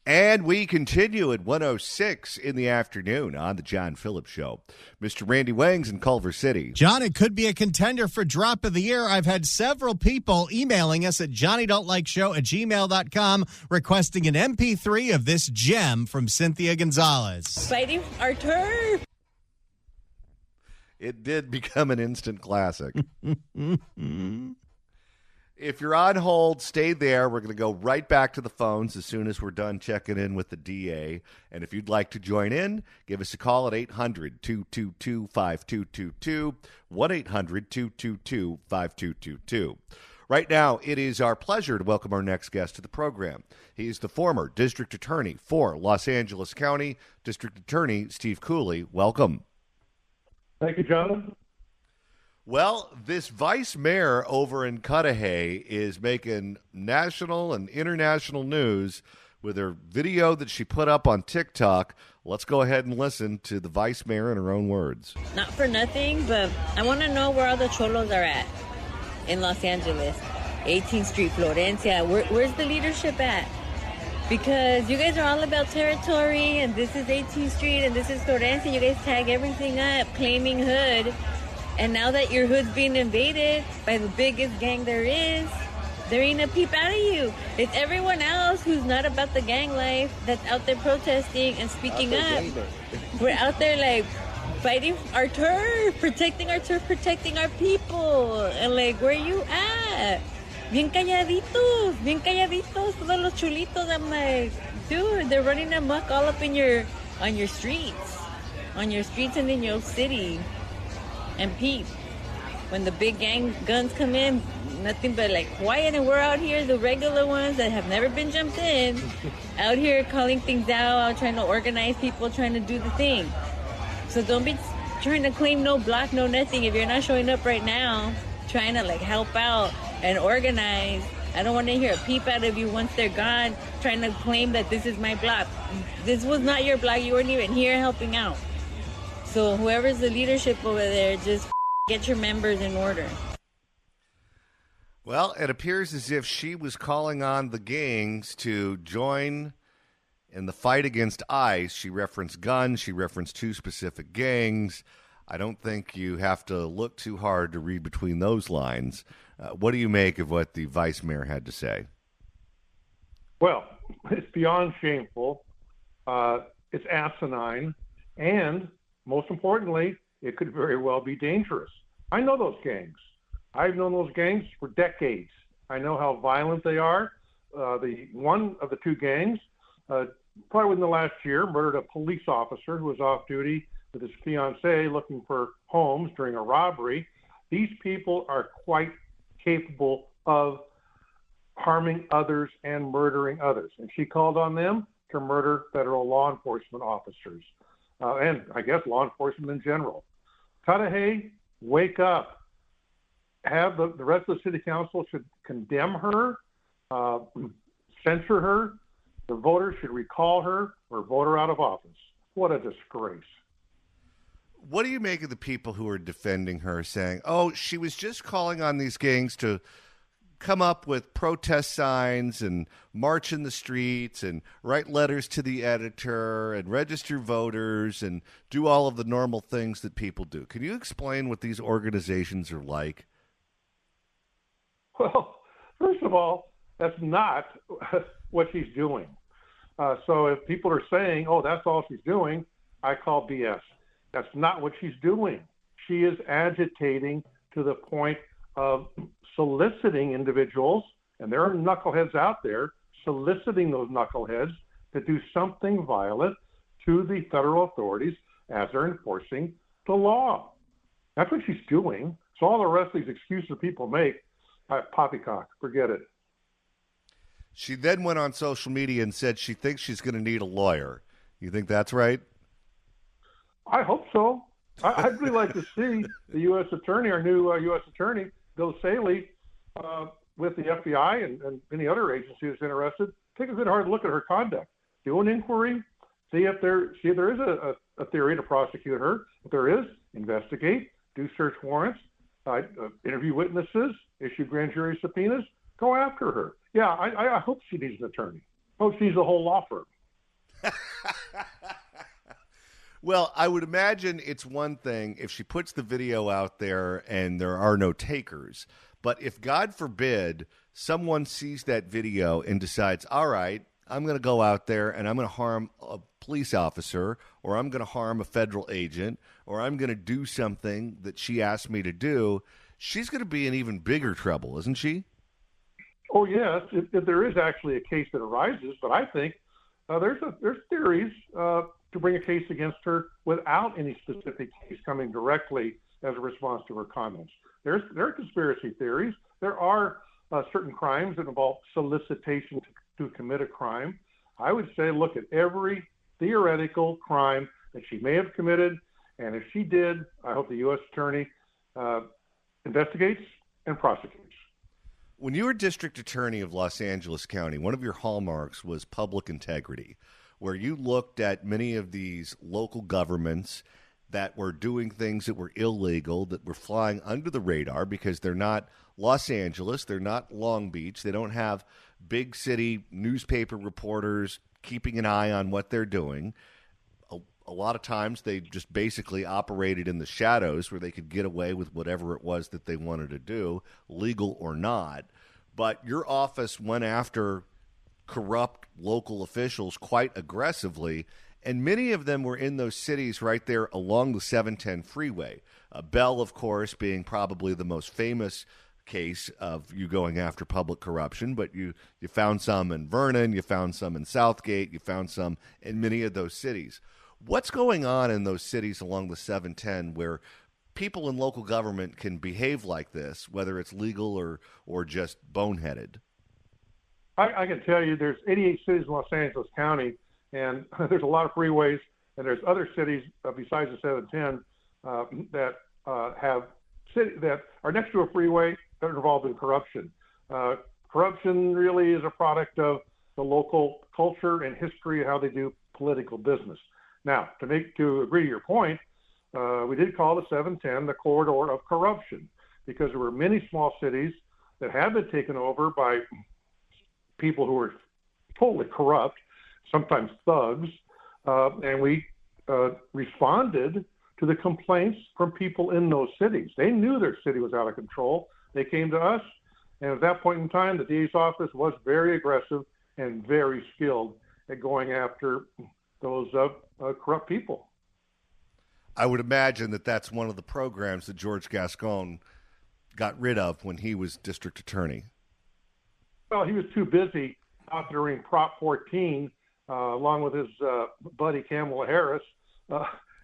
And we continue at 1:06 in the afternoon on the John Phillips Show. Mr. Randy Wangs in Culver City. John, it could be a contender for Drop of the Year. I've had several people emailing us at johnnydon'tlikeshow@gmail.com requesting an MP3 of this gem from Cynthia Gonzalez. Fighting our turf. It did become an instant classic. If you're on hold, stay there. We're going to go right back to the phones as soon as we're done checking in with the DA. And if you'd like to join in, give us a call at 800-222-5222, 1-800-222-5222. Right now, it is our pleasure to welcome our next guest to the program. He's the former district attorney for Los Angeles County, District Attorney Steve Cooley. Welcome. Thank you, Jonathan. Well, this vice mayor over in Cudahy is making national and international news with her video that she put up on TikTok. Let's go ahead and listen to the vice mayor in her own words. Not for nothing, but I want to know where all the cholos are at in Los Angeles. 18th Street, Florencia. Where's the leadership at? Because you guys are all about territory, and this is 18th Street, and this is Florencia. You guys tag everything up, claiming hood. And now that your hood's being invaded by the biggest gang there is, there ain't a peep out of you. It's everyone else who's not about the gang life that's out there protesting and speaking up. We're out there like fighting our turf, protecting our people. And like, where you at? Bien calladitos, todos los chulitos. I'm like, dude, they're running amok all up on your streets and in your city. And peep, when the big gang guns come in, nothing but like quiet, and we're out here, the regular ones that have never been jumped in, out here calling things out, trying to organize people, trying to do the thing. So don't be trying to claim no block, no nothing. If you're not showing up right now, trying to like help out and organize, I don't want to hear a peep out of you once they're gone, trying to claim that this is my block. This was not your block. You weren't even here helping out. So whoever's the leadership over there, just get your members in order. Well, it appears as if she was calling on the gangs to join in the fight against ICE. She referenced guns. She referenced two specific gangs. I don't think you have to look too hard to read between those lines. What do you make of what the vice mayor had to say? Well, it's beyond shameful. It's asinine. And most importantly, it could very well be dangerous. I know those gangs. I've known those gangs for decades. I know how violent they are. The one of the two gangs, probably within the last year, murdered a police officer who was off duty with his fiancée looking for homes during a robbery. These people are quite capable of harming others and murdering others. And she called on them to murder federal law enforcement officers. And I guess law enforcement in general. Cudahy, wake up. Have the rest of the city council should condemn her, censure her. The voters should recall her or vote her out of office. What a disgrace. What do you make of the people who are defending her, saying, oh, she was just calling on these gangs to come up with protest signs and march in the streets and write letters to the editor and register voters and do all of the normal things that people do? Can you explain what these organizations are like? Well, first of all, that's not what she's doing. So if people are saying, oh, that's all she's doing, I call BS. That's not what she's doing. She is agitating to the point of soliciting individuals, and there are knuckleheads out there, soliciting those knuckleheads to do something violent to the federal authorities as they're enforcing the law. That's what she's doing. So all the rest of these excuses people make, poppycock, forget it. She then went on social media and said she thinks she's going to need a lawyer. You think that's right? I hope so. I'd really like to see the U.S. attorney, our new U.S. attorney, Bill Saley, with the FBI and any other agency that's interested, take a good hard look at her conduct. Do an inquiry, see if there is a theory to prosecute her. If there is, investigate, do search warrants, interview witnesses, issue grand jury subpoenas, go after her. Yeah, I hope she needs an attorney. I hope she needs a whole law firm. Well, I would imagine it's one thing if she puts the video out there and there are no takers. But if, God forbid, someone sees that video and decides, all right, I'm going to go out there and I'm going to harm a police officer, or I'm going to harm a federal agent, or I'm going to do something that she asked me to do, she's going to be in even bigger trouble, isn't she? Oh, yes, if there is actually a case that arises, but I think there's theories to bring a case against her without any specific case coming directly as a response to her comments. There are conspiracy theories. There are certain crimes that involve solicitation to commit a crime. I would say look at every theoretical crime that she may have committed, and if she did, I hope the U.S. attorney investigates and prosecutes. When you were district attorney of Los Angeles County, one of your hallmarks was public integrity, where you looked at many of these local governments that were doing things that were illegal, that were flying under the radar because they're not Los Angeles, they're not Long Beach, they don't have big city newspaper reporters keeping an eye on what they're doing. A lot of times they just basically operated in the shadows where they could get away with whatever it was that they wanted to do, legal or not. But your office went after corrupt local officials quite aggressively, and many of them were in those cities right there along the 710 freeway. Bell, of course, being probably the most famous case of you going after public corruption, but you found some in Vernon, you found some in Southgate, you found some in many of those cities. What's going on in those cities along the 710 where people in local government can behave like this, whether it's legal or just boneheaded? I can tell you there's 88 cities in Los Angeles County, and there's a lot of freeways, and there's other cities besides the 710 that that are next to a freeway that are involved in corruption. Corruption really is a product of the local culture and history of how they do political business. Now, to agree to your point, we did call the 710 the corridor of corruption because there were many small cities that had been taken over by people who were totally corrupt, sometimes thugs, and we responded to the complaints from people in those cities. They knew their city was out of control. They came to us, and at that point in time, the DA's office was very aggressive and very skilled at going after those corrupt people. I would imagine that that's one of the programs that George Gascon got rid of when he was district attorney. Well, he was too busy authoring Prop 14 along with his buddy Kamala Harris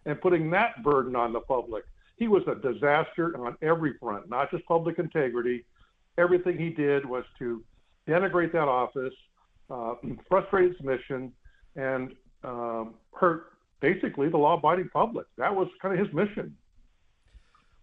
and putting that burden on the public. He was a disaster on every front, not just public integrity. Everything he did was to denigrate that office, frustrate its mission, and hurt basically the law-abiding public. That was kind of his mission.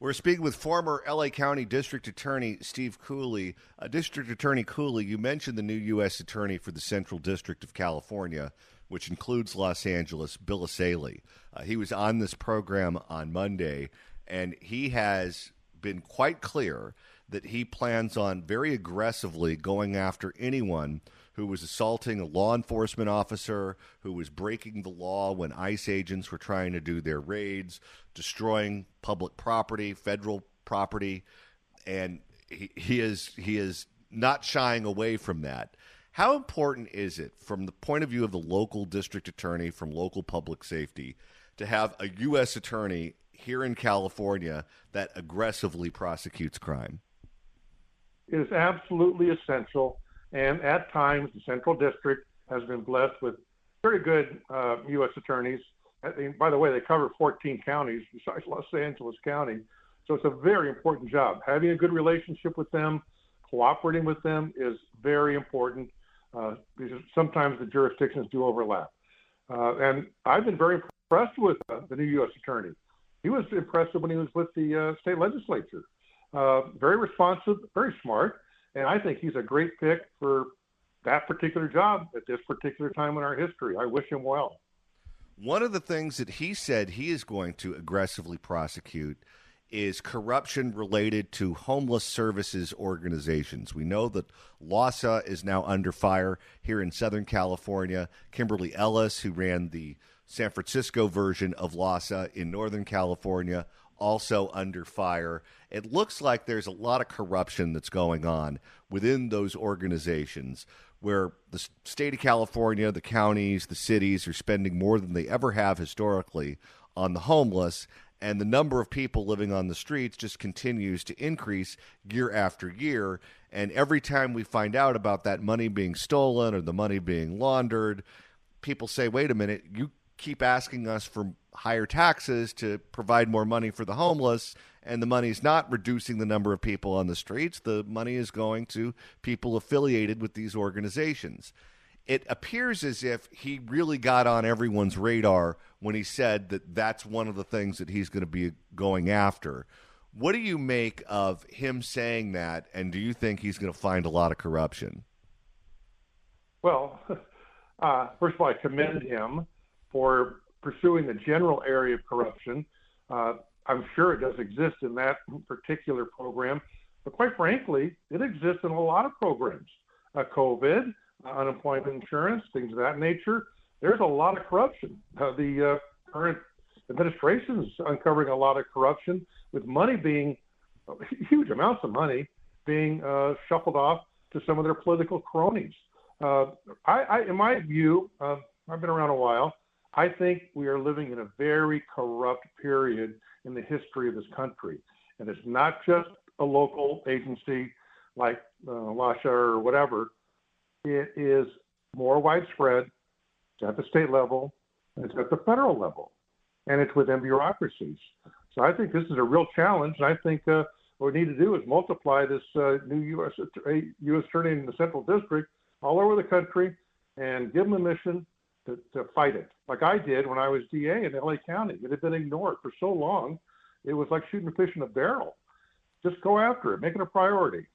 We're speaking with former L.A. County District Attorney Steve Cooley. District Attorney Cooley, you mentioned the new U.S. Attorney for the Central District of California, which includes Los Angeles, Bill Asaley. He was on this program on Monday, and he has been quite clear that he plans on very aggressively going after anyone who was assaulting a law enforcement officer, who was breaking the law when ICE agents were trying to do their raids, destroying public property, federal property, and he is not shying away from that. How important is it from the point of view of the local district attorney, from local public safety, to have a U.S. attorney here in California that aggressively prosecutes crime? It is absolutely essential. And at times, the Central District has been blessed with very good U.S. attorneys. By the way, they cover 14 counties besides Los Angeles County. So it's a very important job. Having a good relationship with them, cooperating with them is very important because sometimes the jurisdictions do overlap. And I've been very impressed with the new U.S. attorney. He was impressive when he was with the state legislature. Very responsive, very smart. And I think he's a great pick for that particular job at this particular time in our history. I wish him well. One of the things that he said he is going to aggressively prosecute is corruption related to homeless services organizations. We know that LAHSA is now under fire here in Southern California. Kimberly Ellis, who ran the San Francisco version of LAHSA in Northern California, also under fire. It looks like there's a lot of corruption that's going on within those organizations, where the state of California, the counties, the cities are spending more than they ever have historically on the homeless, and the number of people living on the streets just continues to increase year after year. And every time we find out about that money being stolen or the money being laundered, people say, wait a minute, you keep asking us for higher taxes to provide more money for the homeless, and the money's not reducing the number of people on the streets. The money is going to people affiliated with these organizations. It appears as if he really got on everyone's radar when he said that that's one of the things that he's going to be going after. What do you make of him saying that, and do you think he's going to find a lot of corruption? Well, first of all, I commend him for pursuing the general area of corruption. I'm sure it does exist in that particular program, but quite frankly, it exists in a lot of programs. COVID, unemployment insurance, things of that nature. There's a lot of corruption. The current administration is uncovering a lot of corruption, with money being, huge amounts of money being shuffled off to some of their political cronies. In my view, I've been around a while, I think we are living in a very corrupt period in the history of this country. And it's not just a local agency like LAHSA or whatever. It is more widespread. It's at the state level, and it's at the federal level, and it's within bureaucracies. So I think this is a real challenge, and I think what we need to do is multiply this new U.S. attorney in the Central District all over the country and give them a mission to fight it, like I did when I was DA in L.A. County. It had been ignored for so long, it was like shooting a fish in a barrel. Just go after it, make it a priority.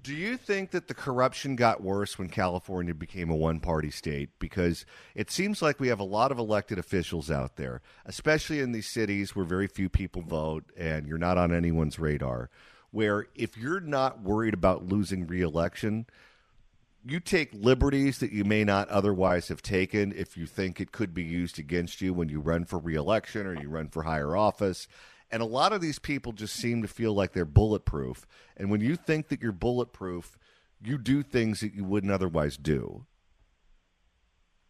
Do you think that the corruption got worse when California became a one-party state? Because it seems like we have a lot of elected officials out there, especially in these cities where very few people vote and you're not on anyone's radar, where if you're not worried about losing re-election, you take liberties that you may not otherwise have taken if you think it could be used against you when you run for re-election or you run for higher office. And a lot of these people just seem to feel like they're bulletproof. And when you think that you're bulletproof, you do things that you wouldn't otherwise do.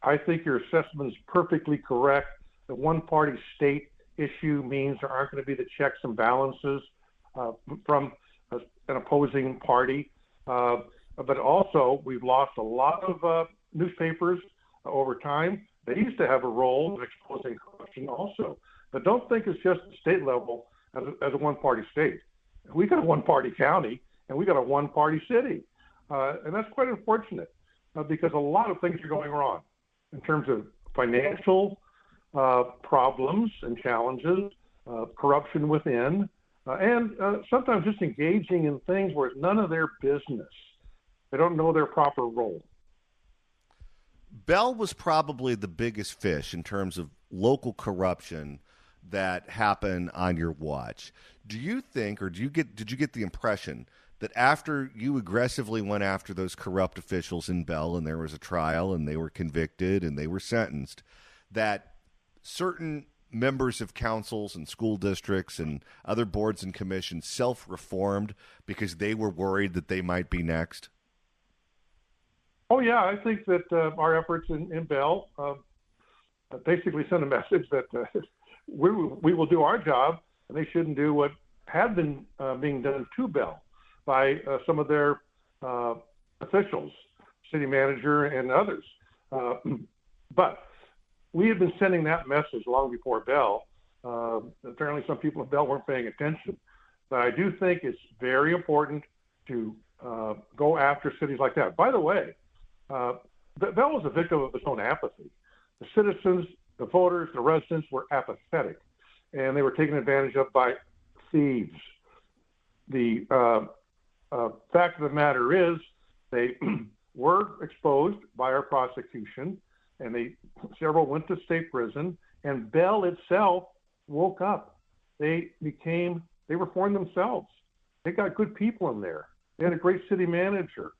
I think your assessment is perfectly correct. The one-party state issue means there aren't going to be the checks and balances from an opposing party. But also, we've lost a lot of newspapers over time. They used to have a role in exposing corruption also. But don't think it's just the state level as a one-party state. We got a one-party county, and we got a one-party city. And that's quite unfortunate because a lot of things are going wrong in terms of financial problems and challenges, corruption within, and sometimes just engaging in things where it's none of their business. They don't know their proper role. Bell was probably the biggest fish in terms of local corruption that happened on your watch. Do you think, or did you get the impression that after you aggressively went after those corrupt officials in Bell and there was a trial and they were convicted and they were sentenced, that certain members of councils and school districts and other boards and commissions self-reformed because they were worried that they might be next? Oh, yeah, I think that our efforts in Bell basically send a message that we will do our job, and they shouldn't do what had been being done to Bell by some of their officials, city manager and others. But we had been sending that message long before Bell. Apparently some people at Bell weren't paying attention. But I do think it's very important to go after cities like that. By the way, Bell was a victim of its own apathy. The citizens, the voters, the residents were apathetic, and they were taken advantage of by thieves. The fact of the matter is they were exposed by our prosecution, and several went to state prison, and Bell itself woke up. they reformed themselves. They got good people in there. They had a great city manager.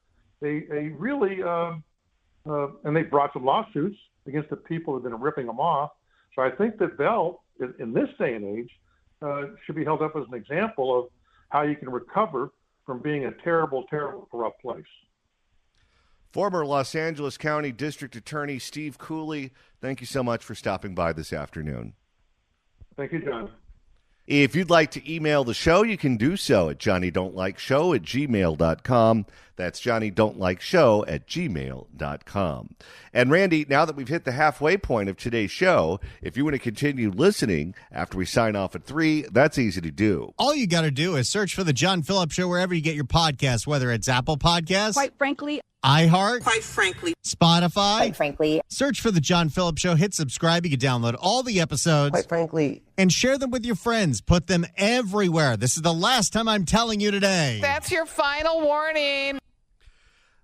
They really, and they brought some lawsuits against the people who've been ripping them off. So I think that Bell, in this day and age, should be held up as an example of how you can recover from being a terrible, terrible, corrupt place. Former Los Angeles County District Attorney Steve Cooley, thank you so much for stopping by this afternoon. Thank you, John. If you'd like to email the show, you can do so at johnnydon'tlikeshow@gmail.com. That's johnnydon'tlikeshow@gmail.com. And Randy, now that we've hit the halfway point of today's show, if you want to continue listening after we sign off at 3, that's easy to do. All you got to do is search for The John Phillips Show wherever you get your podcasts, whether it's Apple Podcasts, quite frankly, iHeart, quite frankly, Spotify, quite frankly, search for The John Phillips Show, hit subscribe. You can download all the episodes, quite frankly, and share them with your friends. Put them everywhere. This is the last time I'm telling you today. That's your final warning.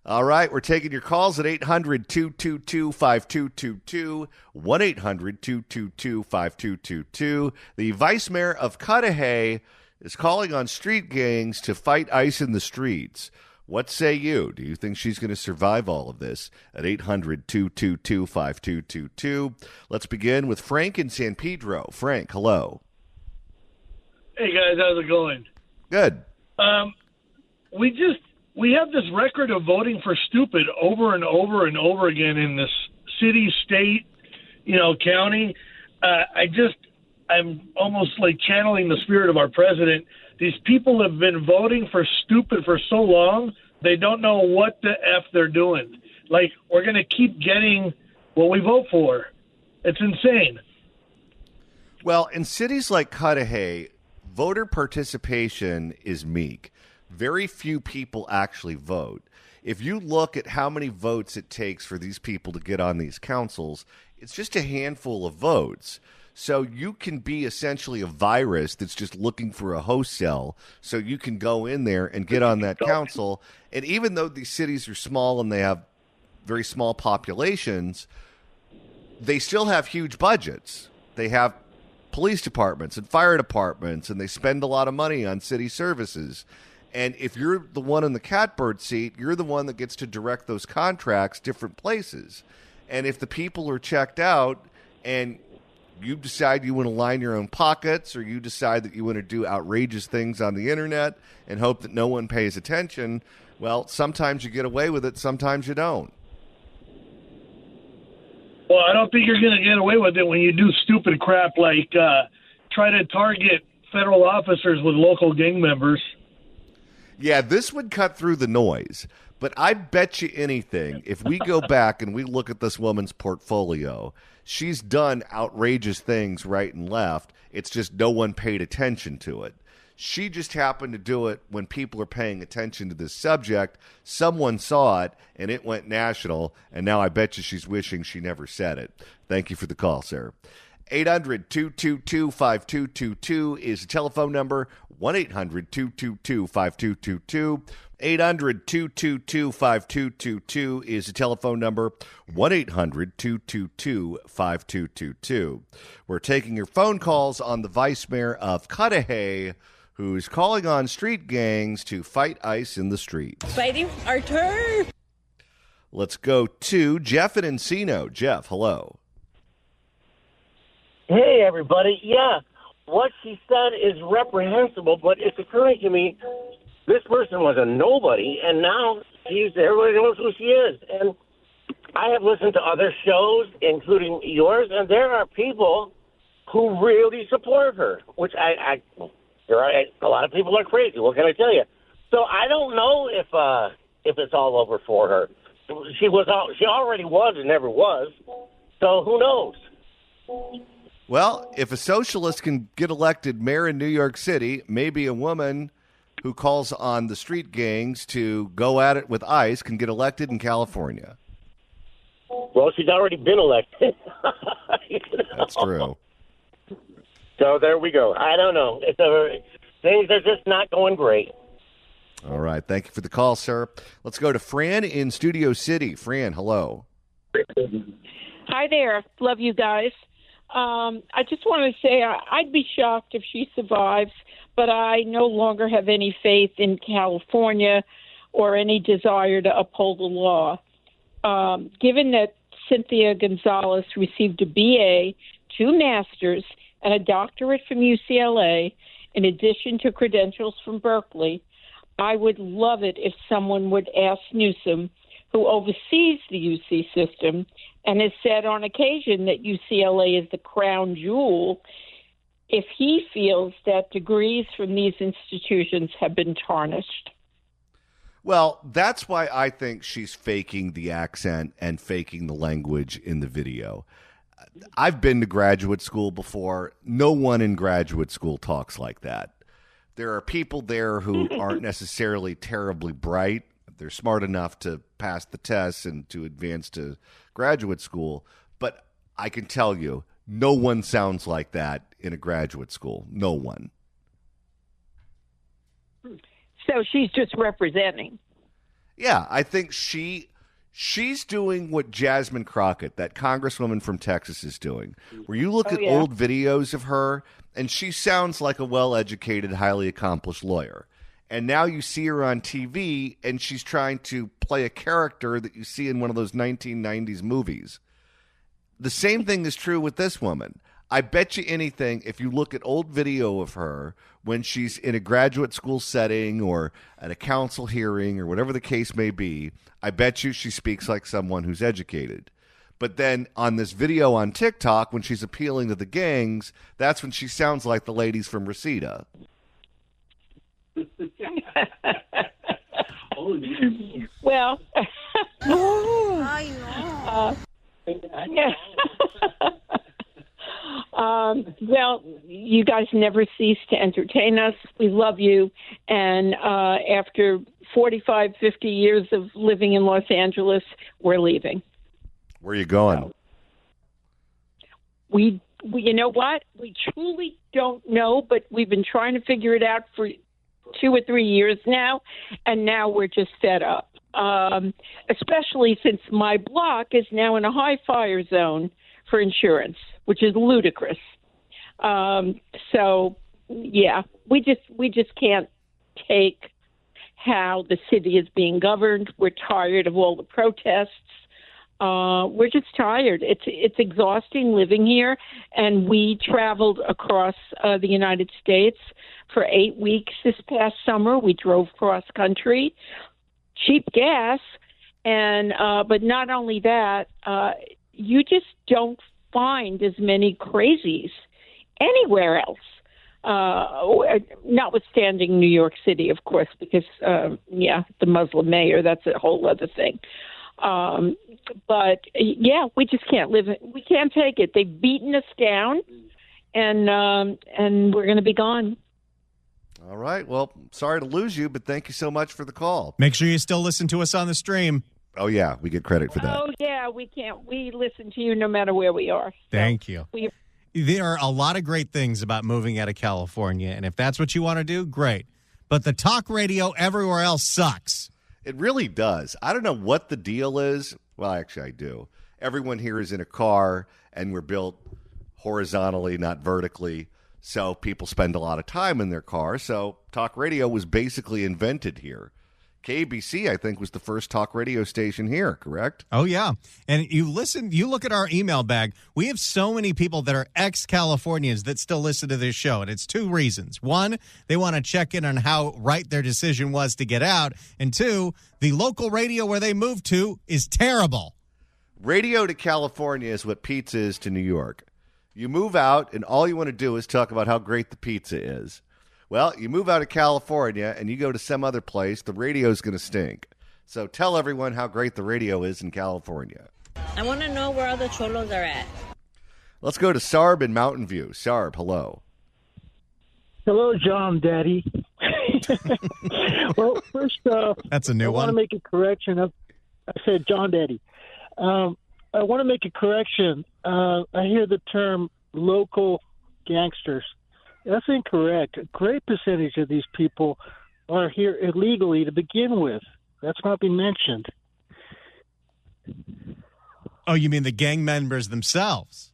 All right, we're taking your calls at 800-222-5222, 1-800-222-5222. The Vice Mayor of Cudahy is calling on street gangs to fight ICE in the streets. What say you? Do you think she's going to survive all of this? At 800-222-5222. Let's begin with Frank in San Pedro. Frank, hello. Hey, guys, how's it going? Good. We have this record of voting for stupid over and over and over again in this city, state, county. I'm almost like channeling the spirit of our president. These people have been voting for stupid for so long, they don't know what the F they're doing. Like, we're going to keep getting what we vote for. It's insane. Well, in cities like Cudahy, voter participation is meek. Very few people actually vote. If you look at how many votes it takes for these people to get on these councils, it's just a handful of votes. So you can be essentially a virus that's just looking for a host cell, so you can go in there and get on that council. And even though these cities are small and they have very small populations, they still have huge budgets. They have police departments and fire departments, and they spend a lot of money on city services. And if you're the one in the catbird seat, you're the one that gets to direct those contracts different places. And if the people are checked out and you decide you want to line your own pockets, or you decide that you want to do outrageous things on the internet and hope that no one pays attention, well, sometimes you get away with it, sometimes you don't. Well, I don't think you're going to get away with it when you do stupid crap like try to target federal officers with local gang members. Yeah, this would cut through the noise. But I bet you anything, if we go back and we look at this woman's portfolio, she's done outrageous things right and left. It's just no one paid attention to it. She just happened to do it when people are paying attention to this subject. Someone saw it, and it went national, and now I bet you she's wishing she never said it. Thank you for the call, sir. 800-222-5222 is the telephone number. 1-800-222-5222. 800-222-5222 is the telephone number. 1-800-222-5222. We're taking your phone calls on the Vice Mayor of Cudahy, who's calling on street gangs to fight ICE in the streets. Fighting our turf. Let's go to Jeff in Encino. Jeff, hello. Hey, everybody. Yeah, what she said is reprehensible, but it's occurring to me, this person was a nobody, and now everybody knows who she is. And I have listened to other shows, including yours, and there are people who really support her, which a lot of people are crazy. What can I tell you? So I don't know if it's all over for her. She already was and never was. So who knows? Well, if a socialist can get elected mayor in New York City, maybe a woman who calls on the street gangs to go at it with ICE can get elected in California. Well, she's already been elected. That's true. So there we go. I don't know. Things are just not going great. All right. Thank you for the call, sir. Let's go to Fran in Studio City. Fran, hello. Hi there. Love you guys. I just want to say I'd be shocked if she survives, but I no longer have any faith in California or any desire to uphold the law. Given that Cynthia Gonzalez received a BA, 2 masters, and a doctorate from UCLA, in addition to credentials from Berkeley, I would love it if someone would ask Newsom, who oversees the UC system and has said on occasion that UCLA is the crown jewel, if he feels that degrees from these institutions have been tarnished. Well, that's why I think she's faking the accent and faking the language in the video. I've been to graduate school before. No one in graduate school talks like that. There are people there who aren't necessarily terribly bright. They're smart enough to pass the tests and to advance to graduate school. But I can tell you, no one sounds like that in a graduate school. No one. So she's just representing. Yeah, I think she's doing what Jasmine Crockett, that congresswoman from Texas, is doing. Where you look at old videos of her, and she sounds like a well-educated, highly accomplished lawyer. And now you see her on TV, and she's trying to play a character that you see in one of those 1990s movies. The same thing is true with this woman. I bet you anything, if you look at old video of her when she's in a graduate school setting or at a council hearing or whatever the case may be, I bet you she speaks like someone who's educated. But then on this video on TikTok, when she's appealing to the gangs, that's when she sounds like the ladies from Reseda. Well, well, you guys never cease to entertain us. We love you. And after 45, 50 years of living in Los Angeles, we're leaving. Where are you going? We you know what? We truly don't know, but we've been trying to figure it out for 2 or 3 years now, and now we're just fed up. Especially since my block is now in a high fire zone for insurance, which is ludicrous. So, yeah, we just can't take how the city is being governed. We're tired of all the protests. We're just tired. It's exhausting living here, and we traveled across the United States for 8 weeks this past summer. We drove cross country, cheap gas, and but not only that, you just don't find as many crazies anywhere else. Notwithstanding New York City, of course, because the Muslim mayor, that's a whole other thing. But yeah, we just can't live it. We can't take it. They've beaten us down, and we're going to be gone. All right. Well, sorry to lose you, but thank you so much for the call. Make sure you still listen to us on the stream. Oh, yeah. We get credit for that. Oh, yeah. We can't. We listen to you no matter where we are. Thank you. There are a lot of great things about moving out of California, and if that's what you want to do, great. But the talk radio everywhere else sucks. It really does. I don't know what the deal is. Well, actually, I do. Everyone here is in a car, and we're built horizontally, not vertically. So people spend a lot of time in their car. So talk radio was basically invented here. KBC, I think, was the first talk radio station here, correct? Oh, yeah. And you look at our email bag. We have so many people that are ex-Californians that still listen to this show. And it's 2 reasons. 1, they want to check in on how right their decision was to get out. And 2, the local radio where they moved to is terrible. Radio to California is what pizza is to New York. You move out, and all you want to do is talk about how great the pizza is. Well, you move out of California, and you go to some other place, the radio's going to stink. So tell everyone how great the radio is in California. I want to know where all the cholos are at. Let's go to Sarb in Mountain View. Sarb, hello. Hello, John Daddy. Well, first, that's a new one. I want to make a correction. I said John Daddy. I want to make a correction. I hear the term local gangsters. That's incorrect. A great percentage of these people are here illegally to begin with. That's not been mentioned. Oh, you mean the gang members themselves?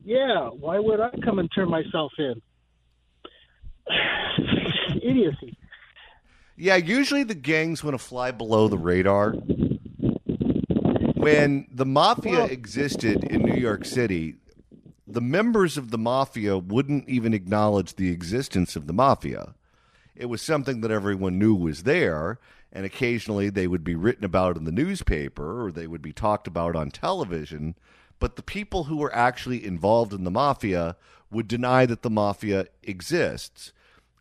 Yeah, why would I come and turn myself in? Idiocy. Yeah, usually the gangs want to fly below the radar. When the mafia existed in New York City, the members of the mafia wouldn't even acknowledge the existence of the mafia. It was something that everyone knew was there, and occasionally they would be written about in the newspaper or they would be talked about on television, but the people who were actually involved in the mafia would deny that the mafia exists.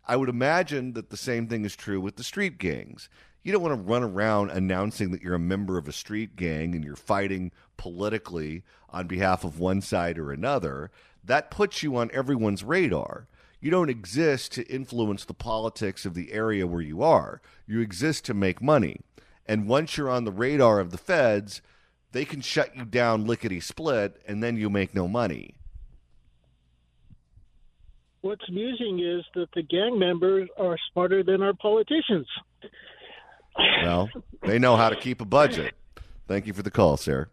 I would imagine that the same thing is true with the street gangs. You don't want to run around announcing that you're a member of a street gang and you're fighting politically on behalf of one side or another. That puts you on everyone's radar. You don't exist to influence the politics of the area where you are. You exist to make money. And once you're on the radar of the feds, they can shut you down lickety-split, and then you make no money. What's amusing is that the gang members are smarter than our politicians. Well, they know how to keep a budget. Thank you for the call, sir.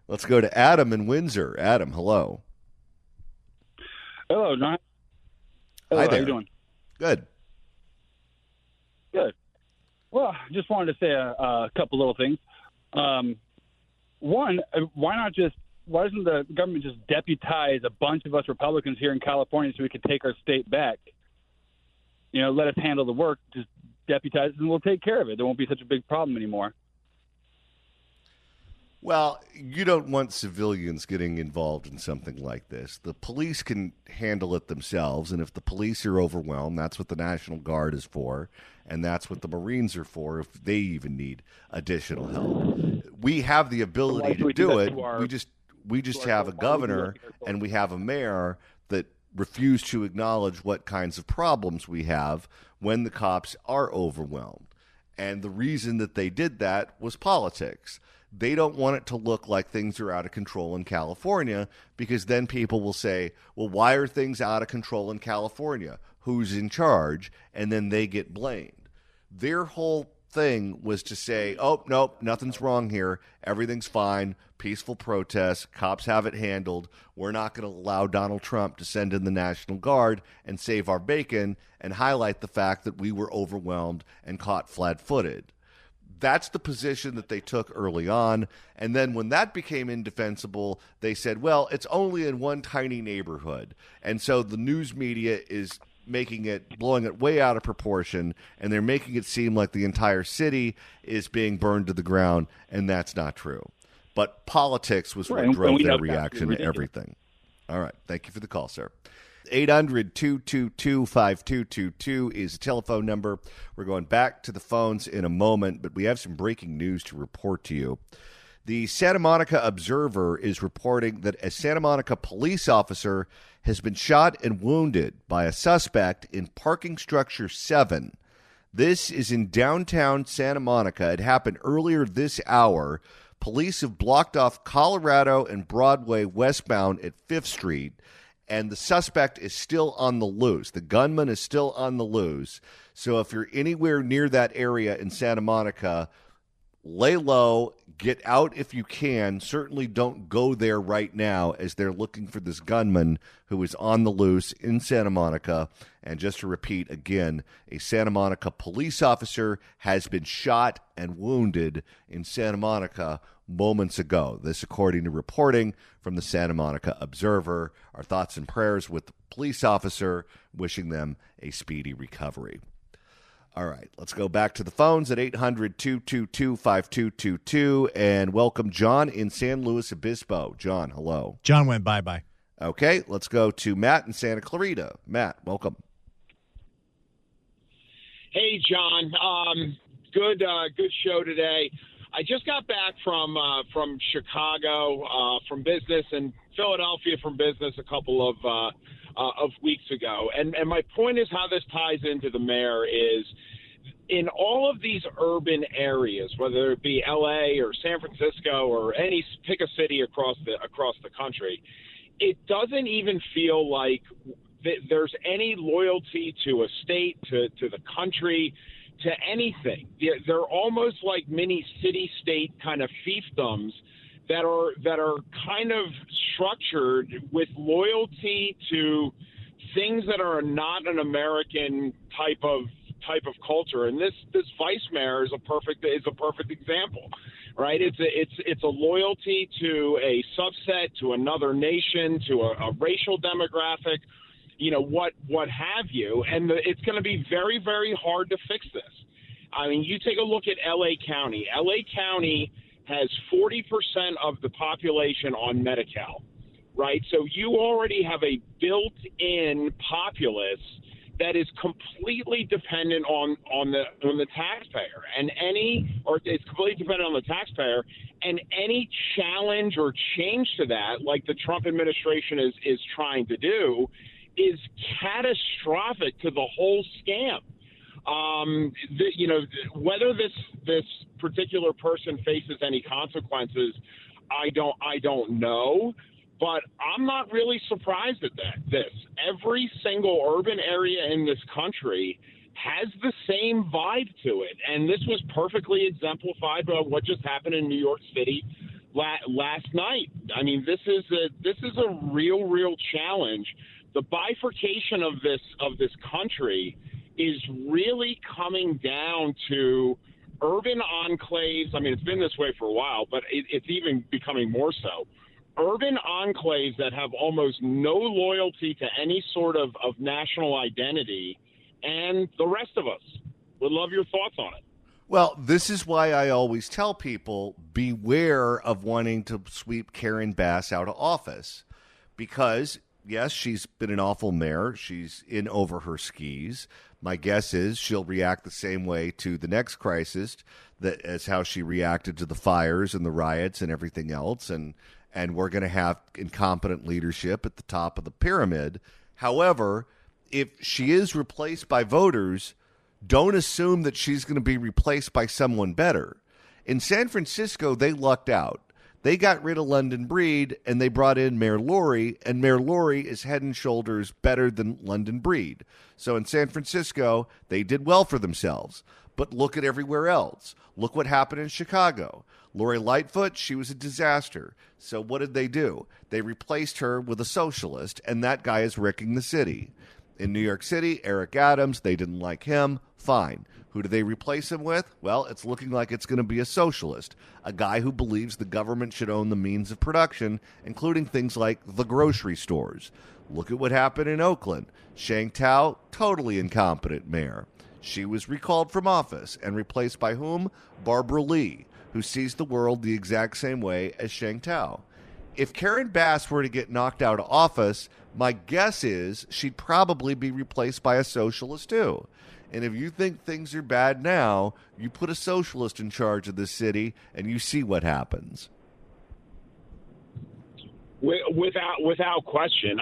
Let's go to Adam in Windsor. Adam, hello. Hello, John. Hello, Hi there. how you doing? Good. Good. Well, just wanted to say a couple little things. One, why doesn't the government just deputize a bunch of us Republicans here in California so we can take our state back? You know, let us handle the work, just deputize and we'll take care of it. There won't be such a big problem anymore. Well, you don't want civilians getting involved in something like this. The police can handle it themselves, and if the police are overwhelmed, that's what the National Guard is for, and that's what the Marines are for if they even need additional help. We have the ability to do it. We just have a governor and we have a mayor that refuse to acknowledge what kinds of problems we have when the cops are overwhelmed. And the reason that they did that was politics. They don't want it to look like things are out of control in California, because then people will say, well, why are things out of control in California? Who's in charge? And then they get blamed. Their whole thing was to say, oh, nope, nothing's wrong here. Everything's fine. Peaceful protests. Cops have it handled. We're not going to allow Donald Trump to send in the National Guard and save our bacon and highlight the fact that we were overwhelmed and caught flat-footed. That's the position that they took early on. And then when that became indefensible, they said, well, it's only in one tiny neighborhood. And so the news media is blowing it way out of proportion, and they're making it seem like the entire city is being burned to the ground, and that's not true. But politics was what drove their reaction to everything. All right. Thank you for the call, sir. 800-222-5222 is the telephone number. We're going back to the phones in a moment, but we have some breaking news to report to you. The Santa Monica Observer is reporting that a Santa Monica police officer has been shot and wounded by a suspect in parking structure 7. This is in downtown Santa Monica. It happened earlier this hour. Police have blocked off Colorado and Broadway westbound at 5th Street. And the suspect is still on the loose. The gunman is still on the loose. So if you're anywhere near that area in Santa Monica, lay low, get out if you can. Certainly don't go there right now as they're looking for this gunman who is on the loose in Santa Monica. And just to repeat again, a Santa Monica police officer has been shot and wounded in Santa Monica moments ago. This according to reporting from the Santa Monica Observer. Our thoughts and prayers with the police officer, wishing them a speedy recovery. All right, let's go back to the phones at 800-222-5222 and welcome John in San Luis Obispo. John, hello. John went bye-bye. Okay, let's go to Matt in Santa Clarita. Matt, welcome. Hey, John. Good show today. I just got back from Chicago from business and Philadelphia from business a couple of weeks ago. And my point is how this ties into the mayor is in all of these urban areas, whether it be LA or San Francisco or pick a city across the country, it doesn't even feel like there's any loyalty to a state, to the country, to anything. They're almost like mini city-state kind of fiefdoms that are kind of structured with loyalty to things that are not an American type of culture. And this vice mayor is a perfect example, right? It's a loyalty to a subset, to another nation, to a racial demographic, what have you. And it's going to be very, very hard to fix this. I mean, you take a look at L.A. County. L.A. County has 40% of the population on Medi-Cal, right? So you already have a built-in populace that is completely dependent on the taxpayer, it's completely dependent on the taxpayer, and any challenge or change to that, like the Trump administration is trying to do, is catastrophic to the whole scam. Whether this particular person faces any consequences, I don't know. But I'm not really surprised at this. Every single urban area in this country has the same vibe to it. And this was perfectly exemplified by what just happened in New York City last night. I mean, this is a real challenge. The bifurcation of this country is really coming down to urban enclaves. I mean, it's been this way for a while, but it's even becoming more so. Urban enclaves that have almost no loyalty to any sort of national identity, and the rest of us. Would love your thoughts on it. Well, this is why I always tell people beware of wanting to sweep Karen Bass out of office. Because, yes, she's been an awful mayor. She's in over her skis. My guess is she'll react the same way to the next crisis as how she reacted to the fires and the riots and everything else. And we're going to have incompetent leadership at the top of the pyramid. However, if she is replaced by voters, don't assume that she's going to be replaced by someone better. In San Francisco, they lucked out. They got rid of London Breed, and they brought in Mayor Lori, and Mayor Lori is head and shoulders better than London Breed. So in San Francisco, they did well for themselves. But look at everywhere else. Look what happened in Chicago. Lori Lightfoot, she was a disaster. So what did they do? They replaced her with a socialist, and that guy is wrecking the city. In New York City, Eric Adams, they didn't like him. Fine. Who do they replace him with? Well, it's looking like it's going to be a socialist, a guy who believes the government should own the means of production, including things like the grocery stores. Look at what happened in Oakland. Shang Tao, totally incompetent mayor. She was recalled from office and replaced by whom? Barbara Lee, who sees the world the exact same way as Shang Tao. If Karen Bass were to get knocked out of office, my guess is she'd probably be replaced by a socialist too. And if you think things are bad now, you put a socialist in charge of this city and you see what happens. Without question.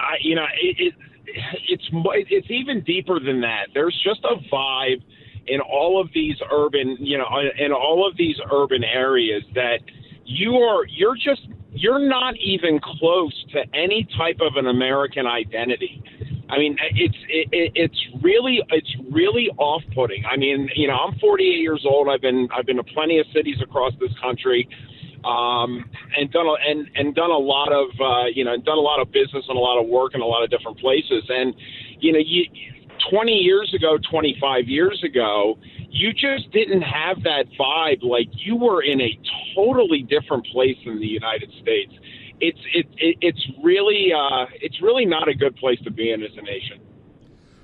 It's even deeper than that. There's just a vibe in all of these urban areas that you're not even close to any type of an American identity. I mean, it's really off-putting. I mean, I'm 48 years old. I've been to plenty of cities across this country, and done a lot of business and a lot of work in a lot of different places. And 20 years ago, 25 years ago, you just didn't have that vibe. Like, you were in a totally different place in the United States. It's really not a good place to be in as a nation.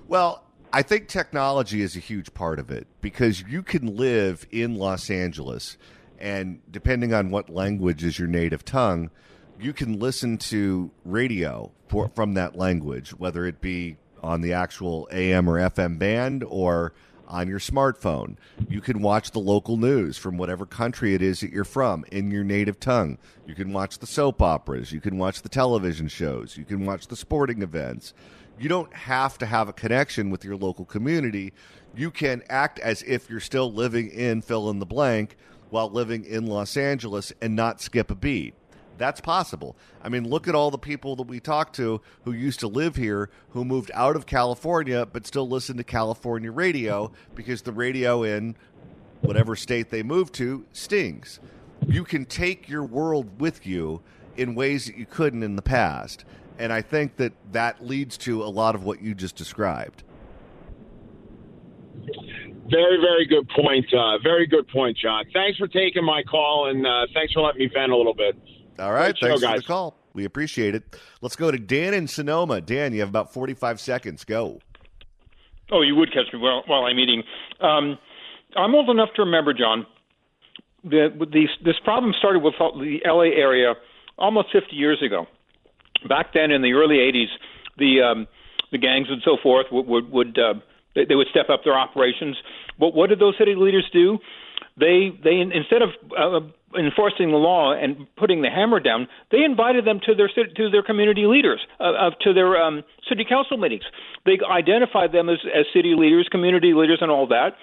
Well, I think technology is a huge part of it, because you can live in Los Angeles, and depending on what language is your native tongue, you can listen to radio from that language, whether it be on the actual AM or FM band or on your smartphone. You can watch the local news from whatever country it is that you're from in your native tongue. You can watch the soap operas. You can watch the television shows. You can watch the sporting events. You don't have to have a connection with your local community. You can act as if you're still living in fill in the blank while living in Los Angeles and not skip a beat. That's possible. I mean, look at all the people that we talk to who used to live here, who moved out of California, but still listen to California radio because the radio in whatever state they moved to stings. You can take your world with you in ways that you couldn't in the past. And I think that leads to a lot of what you just described. Very, very good point. Very good point, John. Thanks for taking my call, and thanks for letting me vent a little bit. All right. Thanks guys. for the call. We appreciate it. Let's go to Dan in Sonoma. Dan, you have about 45 seconds. Go. Oh, you would catch me while I'm eating. I'm old enough to remember, John, this problem started with the L.A. area almost 50 years ago. Back then, in the early 80s, the gangs and so forth would step up their operations. But what did those city leaders do? They instead of enforcing the law and putting the hammer down, they invited them to their community leaders, to their city council meetings. They identified them as city leaders, community leaders, and all that.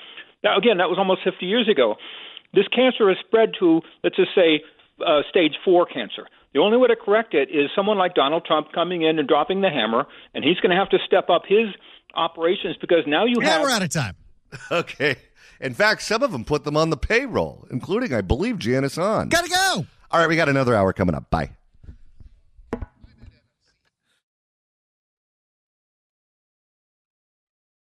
Now, again, that was almost 50 years ago. This cancer has spread to, let's just say, stage 4 cancer. The only way to correct it is someone like Donald Trump coming in and dropping the hammer, and he's going to have to step up his operations because now we're out of time. Okay. In fact, some of them put them on the payroll, including, I believe, Janice Hahn. Gotta go. All right, we got another hour coming up. Bye.